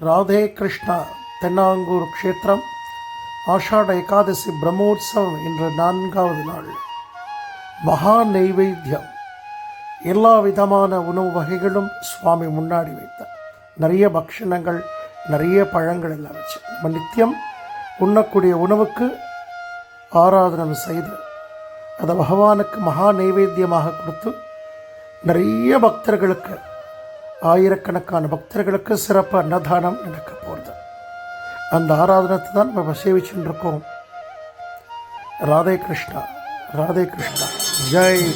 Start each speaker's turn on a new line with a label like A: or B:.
A: ராதே கிருஷ்ணா. தென்னாங்கூர் க்ஷேத்திரம் ஆஷாட ஏகாதசி பிரம்மோற்சவம் இன்று 4வது நாள். மகா நெய்வேத்தியம், எல்லா விதமான உணவு வகைகளும் சுவாமி முன்னாடி வைத்தார். நிறைய பக்ஷணங்கள், நிறைய பழங்கள் எல்லாம் வச்சு நம்ம நித்தியம் உண்ணக்கூடிய உணவுக்கு ஆராதனம் செய்து அதை பகவானுக்கு மகா நெய்வேத்தியமாக கொடுத்து நிறைய பக்தர்களுக்கு, ஆயிரக்கணக்கான பக்தர்களுக்கு சிறப்பு அன்னதானம் நடக்க போகிறது. அந்த ஆராதனத்தை தான் நம்ம சேவிச்சுட்டு இருக்கோம். ராதே கிருஷ்ணா, ராதே கிருஷ்ணா, ஜெய்.